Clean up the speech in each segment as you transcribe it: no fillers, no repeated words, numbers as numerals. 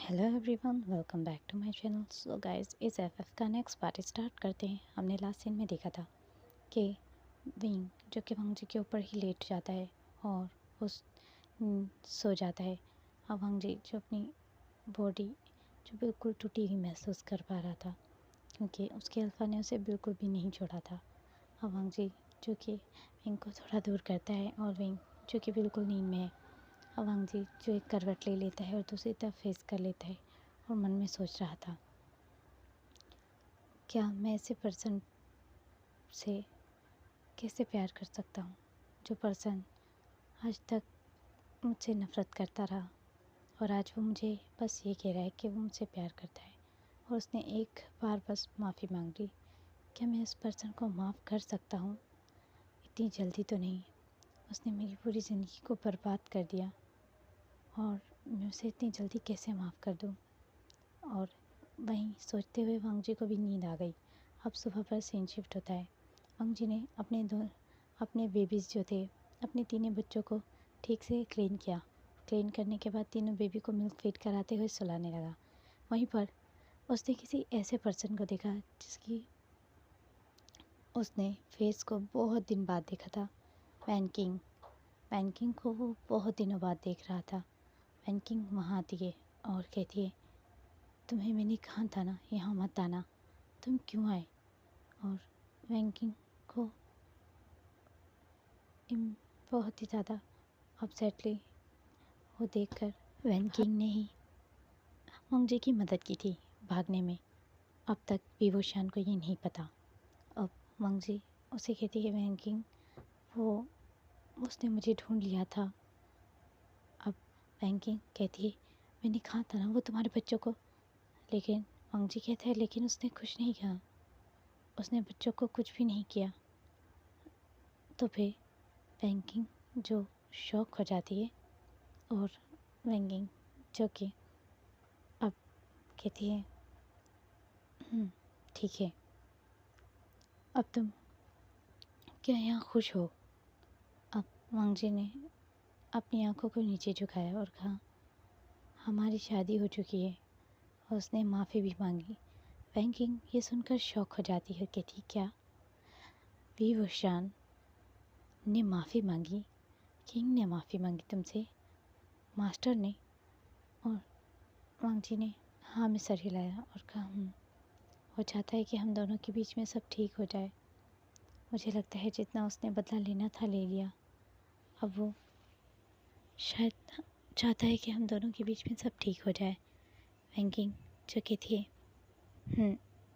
Hello everyone, welcome back to my channel. So guys, इस FF का next part start करते हैं। हमने लास्ट सीन में देखा था कि विंग जो कि वंग जी के ऊपर ही लेट जाता है और उस सो जाता है। अब वंग जी जो अपनी बॉडी जो बिल्कुल टूटी हुई महसूस कर पा रहा था, क्योंकि उसके अल्फा ने उसे बिल्कुल भी नहीं छोड़ा था। अब वंग जी जो कि विंग को थोड़ा दूर करता है और विंग जो कि बिल्कुल नींद में है, अवांग जी जो एक करवट ले लेता है और दूसरी तरफ फेस कर लेता है और मन में सोच रहा था, क्या मैं ऐसे पर्सन से कैसे प्यार कर सकता हूँ जो पर्सन आज तक मुझसे नफ़रत करता रहा और आज वो मुझे बस ये कह रहा है कि वो मुझसे प्यार करता है और उसने एक बार बस माफ़ी मांग ली। क्या मैं उस पर्सन को माफ़ कर सकता हूँ? इतनी जल्दी तो नहीं। उसने मेरी पूरी ज़िंदगी को बर्बाद कर दिया और मैं उसे इतनी जल्दी कैसे माफ़ कर दूँ? और वहीं सोचते हुए वांग जी को भी नींद आ गई। अब सुबह पर सीन शिफ्ट होता है। वांग जी ने अपने बेबीज़ जो थे, अपने तीनों बच्चों को ठीक से क्लीन किया। क्लीन करने के बाद तीनों बेबी को मिल्क फीड कराते हुए सुलाने लगा। वहीं पर उसने किसी ऐसे पर्सन को देखा जिसकी उसने फेस को बहुत दिन बाद देखा था। Van king. वैन किंग को वो बहुत दिनों बाद देख रहा था। वैन किंग वहाँ आती है और कहती है, तुम्हें मैंने कहा था ना यहाँ मत आना, तुम क्यों आए? और वैंकिंग को बहुत ही ज़्यादा अपसेटली वो देखकर वैंकिंग ने ही वांग जी की मदद की थी भागने में। अब तक विवोशान को ये नहीं पता। अब वांग जी उसे कहती है, वैंकिंग वो उसने मुझे ढूंढ लिया था। अब वैंकिंग कहती है, मैंने कहा था ना वो तुम्हारे बच्चों को। लेकिन वांग जी कहता है, लेकिन उसने कुछ नहीं किया, उसने बच्चों को कुछ भी नहीं किया। तो फिर वैंकिंग जो शॉक हो जाती है और वैंकिंग जो कि अब कहती है, ठीक है, अब तुम क्या यहाँ खुश हो? अब वांग जी ने अपनी आंखों को नीचे झुकाया और कहा, हमारी शादी हो चुकी है। और उसने माफ़ी भी मांगी। वैंकिंग ये सुनकर शॉक हो जाती है, कहती, क्या विवोशान ने माफ़ी मांगी? किंग ने माफ़ी मांगी तुमसे? मास्टर ने? और वांग जी ने हाँ में सर हिलाया और कहा, वो चाहता है कि हम दोनों के बीच में सब ठीक हो जाए। मुझे लगता है जितना उसने बदला लेना था ले लिया। अब वो शायद चाहता है कि हम दोनों के बीच में सब ठीक हो जाए। वैंकिंग जो कहती है,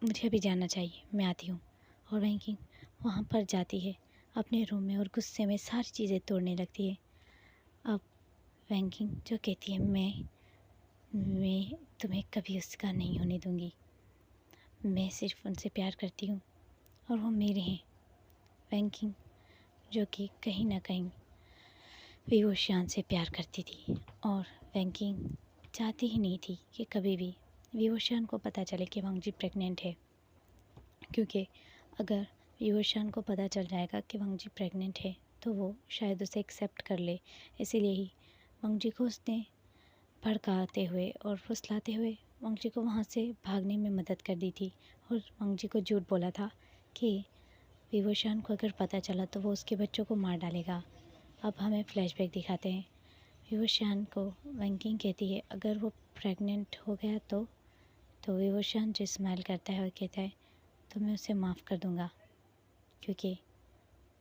मुझे अभी जाना चाहिए, मैं आती हूँ। और वैंकिंग वहाँ पर जाती है अपने रूम में और गुस्से में सारी चीज़ें तोड़ने लगती है। अब वैंकिंग जो कहती है, मैं तुम्हें कभी उसका नहीं होने दूँगी। मैं सिर्फ उनसे प्यार करती हूँ और वो मेरे हैं। वैंकिंग जो कि कहीं ना कहीं विवोशान से प्यार करती थी और वैंकिंग चाहती ही नहीं थी कि कभी भी विवोशान को पता चले कि वांग जी प्रेग्नेंट है, क्योंकि अगर विवोशान को पता चल जाएगा कि वांग जी प्रेग्नेंट है तो वो शायद उसे एक्सेप्ट कर ले। इसीलिए ही वांग जी को उसने भड़काते हुए और फुसलाते हुए वांग जी को वहाँ से भागने में मदद कर दी थी और वांग जी को झूठ बोला था कि विवोशान को अगर पता चला तो वो उसके बच्चों को मार डालेगा। अब हमें फ्लैशबैक दिखाते हैं। विवोशान को वैंकिंग कहती है, अगर वो प्रेग्नेंट हो गया तो विवोशान जो स्माइल करता है और कहता है, तो मैं उसे माफ़ कर दूँगा क्योंकि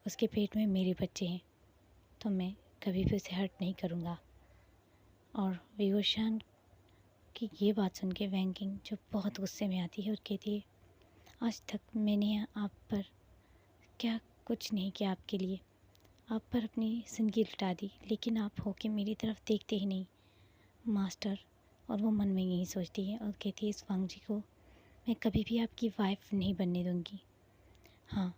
उसके पेट में मेरे बच्चे हैं, तो मैं कभी भी उसे हर्ट नहीं करूँगा। और विवोशान की ये बात सुन के वैंकिंग जो बहुत गुस्से में आती है और कहती है, आज तक मैंने आप पर क्या कुछ नहीं किया आपके लिए, आप पर अपनी ज़िंदगी लुटा दी, लेकिन आप हो के मेरी तरफ देखते ही नहीं मास्टर। और वो मन में यही सोचती है और कहती है, इस वांग जी को मैं कभी भी आपकी वाइफ नहीं बनने दूंगी। हाँ,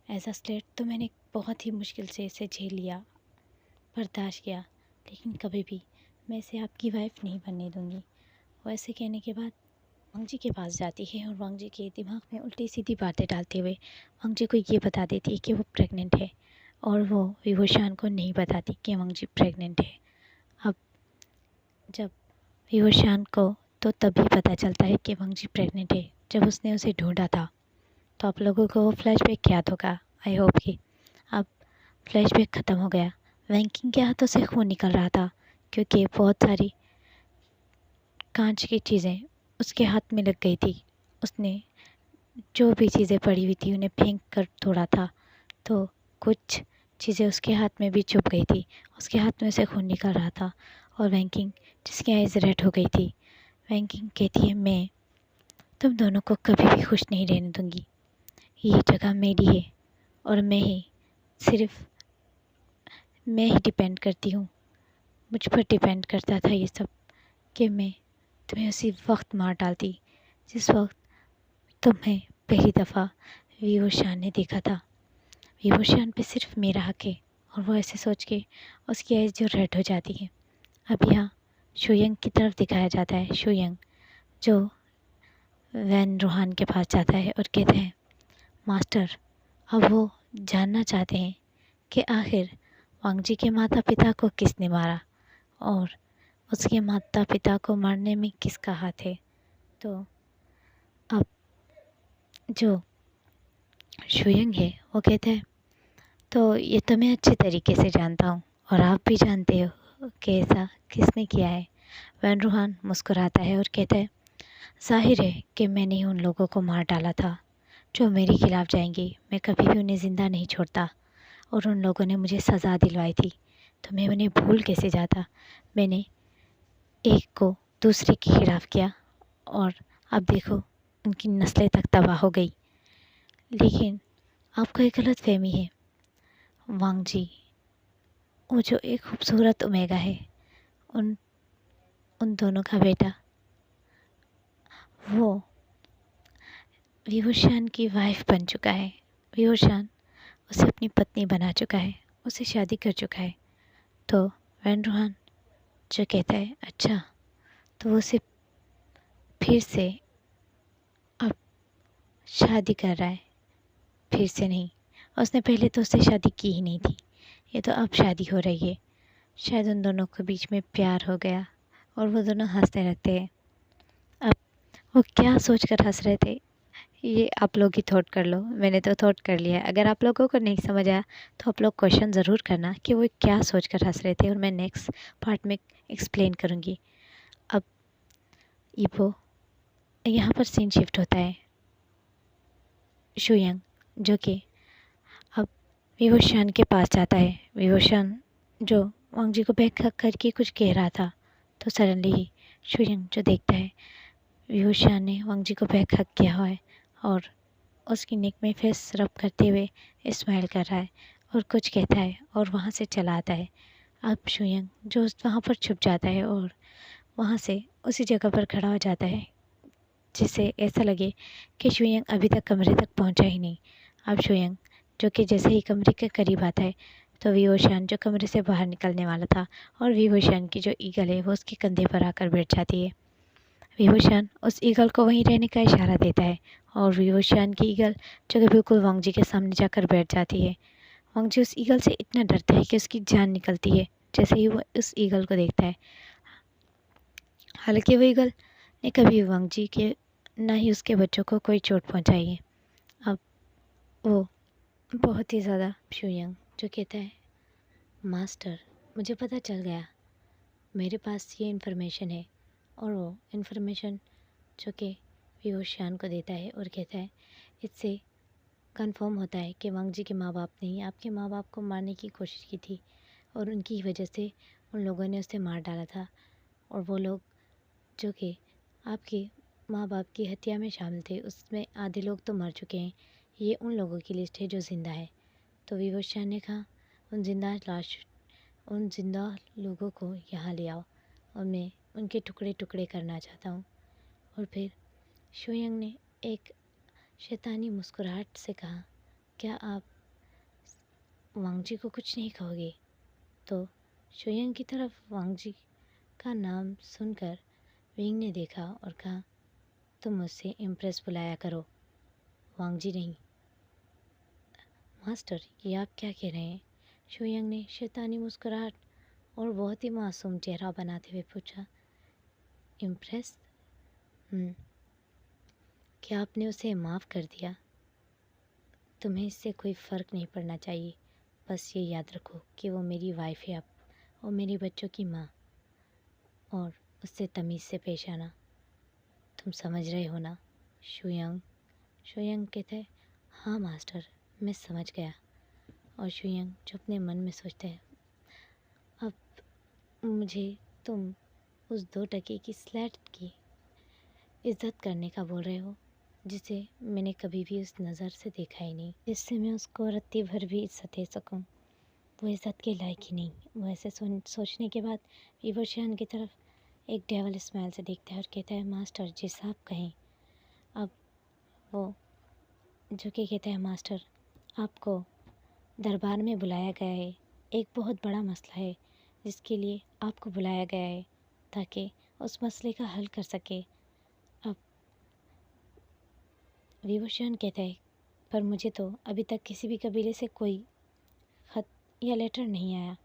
एज अ स्लेट तो मैंने बहुत ही मुश्किल से इसे झेल लिया, बर्दाश्त किया, लेकिन कभी भी मैं इसे आपकी वाइफ नहीं बनने दूंगी। वैसे कहने के बाद वांग जी के पास जाती है और वांग जी के दिमाग में उल्टी सीधी बातें डालते हुए वांग जी को ये बता देती है कि वो प्रेग्नेंट है और वो विवोशान को नहीं बताती कि वांग जी प्रेग्नेंट है। अब जब विवोशान को तो तभी पता चलता है कि वांगजी प्रेग्नेंट है। जब उसने उसे ढूंढा था तो आप लोगों को वो फ्लैशबैक याद होगा। आई होप कि अब फ्लैशबैक ख़त्म हो गया। वैंकिंग के हाथों से खून निकल रहा था क्योंकि बहुत सारी कांच की चीज़ें उसके हाथ में लग गई थी। उसने जो भी चीज़ें पड़ी हुई थी उन्हें फेंक कर तोड़ा था, तो कुछ चीज़ें उसके हाथ में भी चुभ गई थी। उसके हाथ में से खून निकल रहा था और वैंकिंग, जिसकी आइज़ रेड हो गई थी, वैंकिंग कहती है, मैं तुम दोनों को कभी भी खुश नहीं रहने दूँगी। ये जगह मेरी है और सिर्फ मैं ही डिपेंड करती हूँ। मुझ पर डिपेंड करता था ये सब कि मैं तुम्हें उसी वक्त मार डालती जिस वक्त तुम्हें पहली दफ़ा विवोशान ने देखा था। विवोशान पे सिर्फ मेरा हक है। और वो ऐसे सोच के उसकी आइज़ जो रेड हो जाती है। अब यहाँ शुयंग की तरफ दिखाया जाता है। शुयंग जो वैन रूहान के पास जाता है और कहते हैं, मास्टर, अब वो जानना चाहते हैं कि आखिर वांगजी के माता पिता को किसने मारा और उसके माता पिता को मारने में किसका हाथ है। तो अब जो शुयंग है वो कहते हैं, तो ये तो मैं अच्छे तरीके से जानता हूँ और आप भी जानते हो कि ऐसा किसने किया है। वैन रूहान मुस्कुराता है और कहता है, ज़ाहिर है कि मैंने ही उन लोगों को मार डाला था जो मेरे खिलाफ़ जाएंगे। मैं कभी भी उन्हें ज़िंदा नहीं छोड़ता और उन लोगों ने मुझे सज़ा दिलवाई थी, तो मैं उन्हें भूल कैसे जाता। मैंने एक को दूसरे के खिलाफ़ किया और अब देखो उनकी नस्लें तक तबाह हो गई। लेकिन आपको एक गलतफहमी है। वांगजी, वो जो एक खूबसूरत ओमेगा है, उन उन दोनों का बेटा, वो विवोशान की वाइफ बन चुका है। विवोशान उसे अपनी पत्नी बना चुका है, उसे शादी कर चुका है। तो वैन रूहान जो कहता है, अच्छा, तो वो उसे फिर से अब शादी कर रहा है। फिर से नहीं, उसने पहले तो उससे शादी की ही नहीं थी, ये तो अब शादी हो रही है। शायद उन दोनों के बीच में प्यार हो गया और वो दोनों हंसते रहते हैं। अब वो क्या सोच कर हंस रहे थे, ये आप लोग ही थॉट कर लो। मैंने तो थॉट कर लिया है। अगर आप लोगों को नहीं समझ आया तो आप लोग क्वेश्चन ज़रूर करना कि वो क्या सोच कर हंस रहे थे, और मैं नेक्स्ट पार्ट में एक्सप्लेन करूँगी। अब इबो, यहाँ पर सीन शिफ्ट होता है। शुयंग जो कि अब विवोशान के पास जाता है। विवोशान जो वांगजी को बैक करके कुछ कह रहा था, तो सडनली ही शुयंग जो देखता है विवोशान ने वांगजी को बैक हक किया हुआ है और उसकी नेक में फेस रब करते हुए स्माइल कर रहा है और कुछ कहता है और वहाँ से चला आता है। अब शुयंग जो वहाँ पर छुप जाता है और वहाँ से उसी जगह पर खड़ा हो जाता है, जिससे ऐसा लगे कि शुयंग अभी तक कमरे तक पहुँचा ही नहीं। अब शुयंग जो कि जैसे ही कमरे के करीब आता है तो विवोशान जो कमरे से बाहर निकलने वाला था और विवोशान की जो ईगल है वो उसके कंधे पर आकर बैठ जाती है। विवोशान उस ईगल को वहीं रहने का इशारा देता है और विवोशान की ईगल जो कि बिल्कुल वांगजी के सामने जाकर बैठ जाती है। वांगजी उस ईगल से इतना डरता है कि उसकी जान निकलती है जैसे ही वो उस ईगल को देखता है। हालांकि वो ईगल ने कभी वांगजी के ना ही उसके बच्चों को कोई चोट पहुंचाई है। अब वो बहुत ही ज़्यादा शुयंग जो कहता है, मास्टर, मुझे पता चल गया, मेरे पास ये इन्फॉर्मेशन है। और वो इन्फॉर्मेशन जो कि विवोशान को देता है और कहता है, इससे कंफर्म होता है कि वांगजी के माँ बाप ने ही आपके माँ बाप को मारने की कोशिश की थी और उनकी वजह से उन लोगों ने उसे मार डाला था। और वो लोग जो कि आपके माँ बाप की हत्या में शामिल थे, उसमें आधे लोग तो मर चुके हैं। ये उन लोगों की लिस्ट है जो ज़िंदा है। तो विवोशान ने कहा, उन ज़िंदा लोगों को यहाँ ले आओ और मैं उनके टुकड़े टुकड़े करना चाहता हूँ। और फिर शुयंग ने एक शैतानी मुस्कुराहट से कहा, क्या आप वांगजी को कुछ नहीं कहोगे? तो शुयंग की तरफ वांगजी का नाम सुनकर विंग ने देखा और कहा, तुम मुझसे इम्प्रेस बुलाया करो, वांगजी नहीं। मास्टर, ये आप क्या कह रहे हैं? शुयंग ने शैतानी मुस्कुराहट और बहुत ही मासूम चेहरा बनाते हुए पूछा, इम्प्रेस? क्या आपने उसे माफ़ कर दिया? तुम्हें इससे कोई फ़र्क नहीं पड़ना चाहिए। बस ये याद रखो कि वो मेरी वाइफ़ है अब, और मेरी बच्चों की माँ, और उससे तमीज़ से पेश आना। तुम समझ रहे हो ना? शुयांग शुयांग कहता है, हाँ मास्टर, मैं समझ गया। और शुयांग जो अपने मन में सोचता है, अब मुझे तुम उस 2 टके की स्लेट की इज़्ज़त करने का बोल रहे हो, जिसे मैंने कभी भी उस नज़र से देखा ही नहीं, जिससे मैं उसको रत्ती भर भी इज़्ज़त दे सकूं। वो इज़्ज़त के लायक ही नहीं। वो ऐसे सोचने के बाद विवशान की तरफ एक डेवल स्माइल से देखता है और कहता है, मास्टर जैसा आप कहें। अब वो जो कि कहता है, मास्टर आपको दरबार में बुलाया गया है। एक बहुत बड़ा मसला है जिसके लिए आपको बुलाया गया है, ताकि उस मसले का हल कर सके। अब विभूषण कहता है, पर मुझे तो अभी तक किसी भी कबीले से कोई ख़त या लेटर नहीं आया।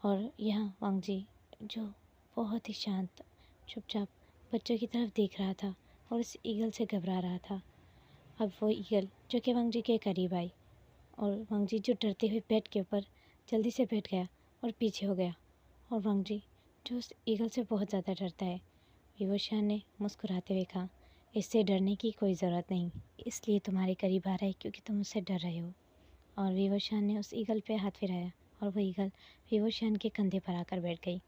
और यहाँ वांगजी जो बहुत ही शांत चुपचाप बच्चों की तरफ देख रहा था और उस ईगल से घबरा रहा था। अब वो ईगल जो कि वांगजी के करीब आई, और वांगजी जो डरते हुए बेड के ऊपर जल्दी से बैठ गया और पीछे हो गया। और वांगजी जो उस ईगल से बहुत ज़्यादा डरता है, विवशान ने मुस्कुराते हुए कहा, इससे डरने की कोई ज़रूरत नहीं, इसलिए तुम्हारे करीब आ रहा है क्योंकि तुम उससे डर रहे हो। और विवशान ने उस ईगल पे हाथ फिराया और वह ईगल विवशान के कंधे पर आकर बैठ गई।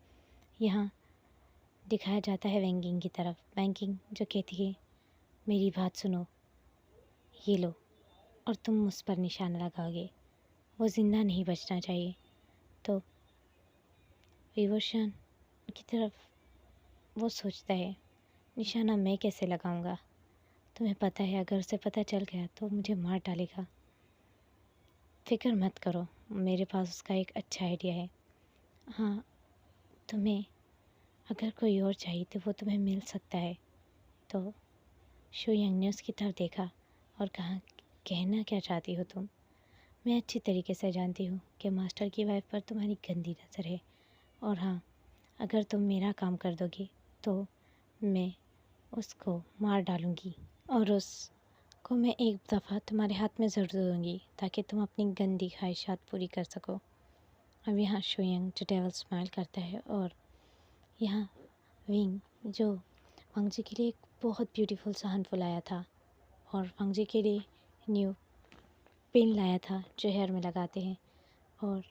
यहाँ दिखाया जाता है वैंगिंग की तरफ। वैंगिंग जो कहती है, मेरी बात सुनो, ये लो, और तुम मुझ पर निशाना लगाओगे। वो ज़िंदा नहीं बचना चाहिए। तो विवशान की तरफ वो सोचता है, निशाना मैं कैसे लगाऊंगा? तुम्हें पता है अगर उसे पता चल गया तो मुझे मार डालेगा। फ़िक्र मत करो, मेरे पास उसका एक अच्छा आइडिया है। हाँ, तुम्हें अगर कोई और चाहिए तो वो तुम्हें मिल सकता है। तो शुयांग ने उसकी तरफ देखा और कहा, कहना क्या चाहती हो तुम? मैं अच्छी तरीके से जानती हूँ कि मास्टर की वाइफ पर तुम्हारी गंदी नज़र है, और हाँ, अगर तुम मेरा काम कर दोगी तो मैं उसको मार डालूँगी, और उसको मैं एक दफ़ा तुम्हारे हाथ में ज़रूर दूँगी ताकि तुम अपनी गंदी ख्वाहिशात पूरी कर सको। अब यहाँ शुयांग जो डेविल स्माइल करता है, और यहाँ विंग जो वांगजी के लिए एक बहुत ब्यूटीफुल सा हनफुल लाया था, और वांगजी के लिए न्यू पिन लाया था जो हेयर में लगाते हैं, और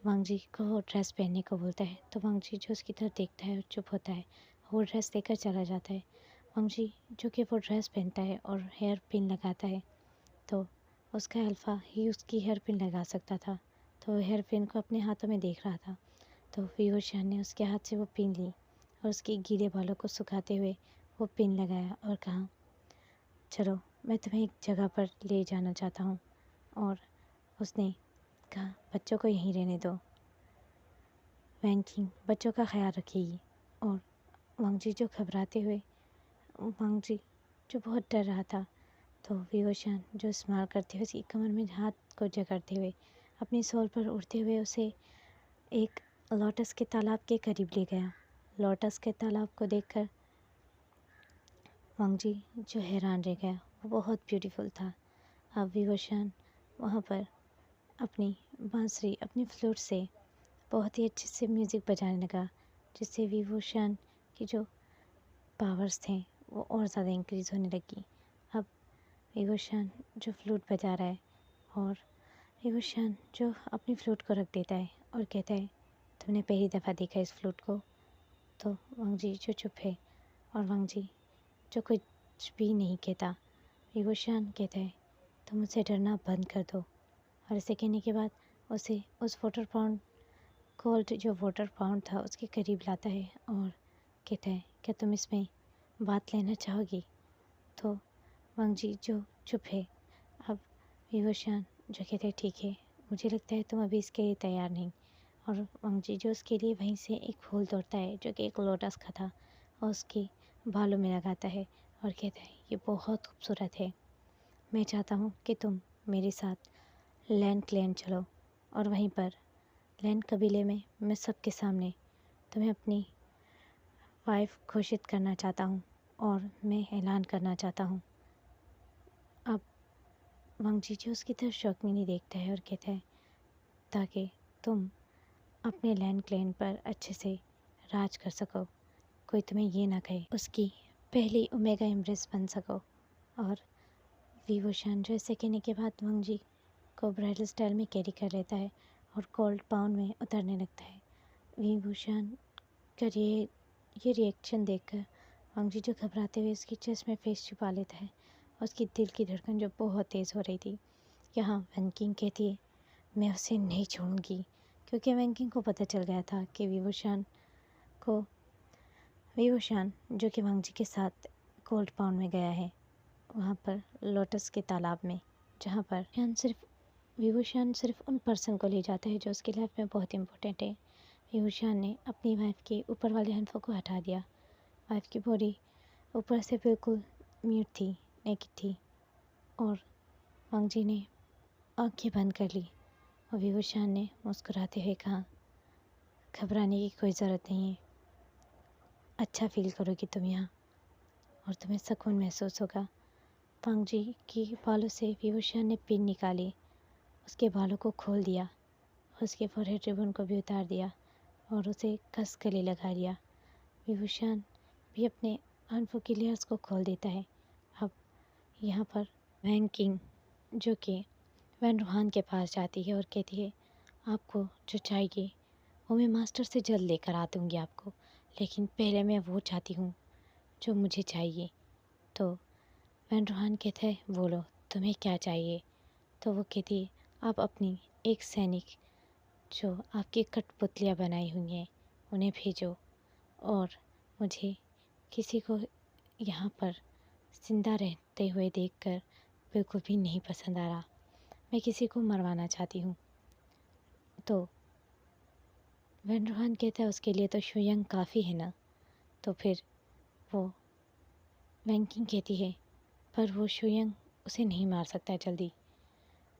वांगजी को वो ड्रेस पहनने को बोलता है। तो वांगजी जो उसकी तरफ देखता है और चुप होता है, वो ड्रेस लेकर चला जाता है। वांगजी जो कि वो ड्रेस पहनता है और हेयर पिन लगाता है, तो उसका अल्फ़ा ही उसकी हेयर पिन लगा सकता था। तो हेयर पिन को अपने हाथों में देख रहा था। तो विवशान ने उसके हाथ से वो पिन ली और उसके गीले बालों को सुखाते हुए वो पिन लगाया और कहा, चलो मैं तुम्हें एक जगह पर ले जाना चाहता हूँ। और उसने कहा, बच्चों को यहीं रहने दो, वैंकिंग बच्चों का ख्याल रखेगी। और वांगजी जो घबराते हुए, वांगजी जो बहुत डर रहा था, तो विवशान जो स्माइल करते हुए उसकी कमर में हाथ को जकड़ते हुए अपनी सोल पर उड़ते हुए उसे एक लोटस के तालाब के करीब ले गया। लोटस के तालाब को देखकर वांगजी जो हैरान रह गया, वो बहुत ब्यूटीफुल था। अब विवशान वहाँ पर अपनी बांसुरी, अपनी फ्लूट से बहुत ही अच्छे से म्यूज़िक बजाने लगा, जिससे विभूषण की जो पावर्स थे वो और ज़्यादा इंक्रीज़ होने लगी। अब विभूषण जो फ्लूट बजा रहा है, और विभूषण जो अपनी फ्लूट को रख देता है और कहता है, तुमने पहली दफ़ा देखा इस फ्लूट को? तो वांगजी जो चुप है, और वांगजी जो कुछ भी नहीं कहता। विभूषण कहता है, तुम मुझसे डरना बंद कर दो। और इसे कहने के बाद उसे उस वाटर पाउंड गोल्ड जो वाटर पाउंड था उसके करीब लाता है और कहता है, क्या तुम इसमें बात लेना चाहोगी? तो वांगजी जो चुप है, अब विवशान जो कहते हैं, ठीक है, मुझे लगता है तुम अभी इसके लिए तैयार नहीं। और वांगजी जो उसके लिए वहीं से एक फूल तोड़ता है जो कि एक लोटस का था, और उसके बालों में लगाता है और कहता है, ये बहुत खूबसूरत है, मैं चाहता हूँ कि तुम मेरे साथ लैंड क्लैन चलो, और वहीं पर लैंड कबीले में मैं सबके सामने तुम्हें अपनी वाइफ घोषित करना चाहता हूँ। और मैं ऐलान करना चाहता हूँ। अब वांग जीजू उसकी तरफ शौकीनी नहीं देखता है और कहता है, ताकि तुम अपने लैंड क्लेम पर अच्छे से राज कर सको, कोई तुम्हें ये ना कहे, उसकी पहली ओमेगा एम्प्रेस बन सको। और विभूषण जो ऐसे कहने के बाद वांग जी को ब्राइडल स्टाइल में कैरी कर लेता है और कोल्ड पाउंड में उतरने लगता है। विभूषण का ये रिएक्शन देखकर वांग जी जो घबराते हुए उसकी चेस्ट में फेस छुपा लेता है। उसकी दिल की धड़कन जो बहुत तेज़ हो रही थी। यहाँ वैंकिंग कहती है, मैं उसे नहीं छोड़ूंगी, क्योंकि वैंकिंग को पता चल गया था कि विभूषण जो कि वांग जी के साथ कोल्ड पाउंड में गया है, वहाँ पर लोटस के तालाब में, जहाँ पर विभूषण सिर्फ उन पर्सन को ले जाता है जो उसकी लाइफ में बहुत इम्पोर्टेंट है। विभूषण ने अपनी वाइफ के ऊपर वाले हंफों को हटा दिया। वाइफ की बॉडी ऊपर से बिल्कुल म्यूट थी, नेकेड थी, और वांग जी ने आंखें बंद कर ली और विभूषण ने मुस्कुराते हुए कहा, घबराने की कोई ज़रूरत नहीं है, अच्छा फील करोगी तुम यहाँ और तुम्हें सुकून महसूस होगा। वांग जी की बालों से विभूषण ने पिन निकाली, उसके बालों को खोल दिया, उसके फोरहेड रिबन को भी उतार दिया और उसे कस गले लगा लिया। विभूषण भी अपने हंफों की लेयर्स को खोल देता है। अब यहाँ पर वैंग किंग जो कि वैन रूहान के पास जाती है और कहती है, आपको जो चाहिए वो मैं मास्टर से जल्द लेकर आ दूँगी आपको, लेकिन पहले मैं वो चाहती हूँ जो मुझे चाहिए। तो वैन रूहान कहता है, बोलो तुम्हें क्या चाहिए। तो वो कहती है, आप अपनी एक सैनिक जो आपकी कठपुतलियाँ बनाई हुई हैं उन्हें भेजो, और मुझे किसी को यहाँ पर जिंदा रहते हुए देखकर बिल्कुल भी नहीं पसंद आ रहा, मैं किसी को मरवाना चाहती हूँ। तो वैन रूहान कहता है, उसके लिए तो शुयंग काफ़ी है ना। तो फिर वो वैंकिंग कहती है, पर वो शुयंग उसे नहीं मार सकता जल्दी,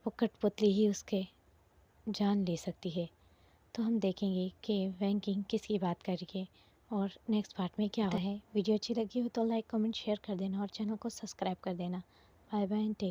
वो कठपुतली ही उसके जान ले सकती है। तो हम देखेंगे कि वैंकिंग किसकी बात कर रही है और नेक्स्ट पार्ट में क्या होता है। वीडियो अच्छी लगी हो तो लाइक कमेंट शेयर कर देना और चैनल को सब्सक्राइब कर देना। Bye bye and take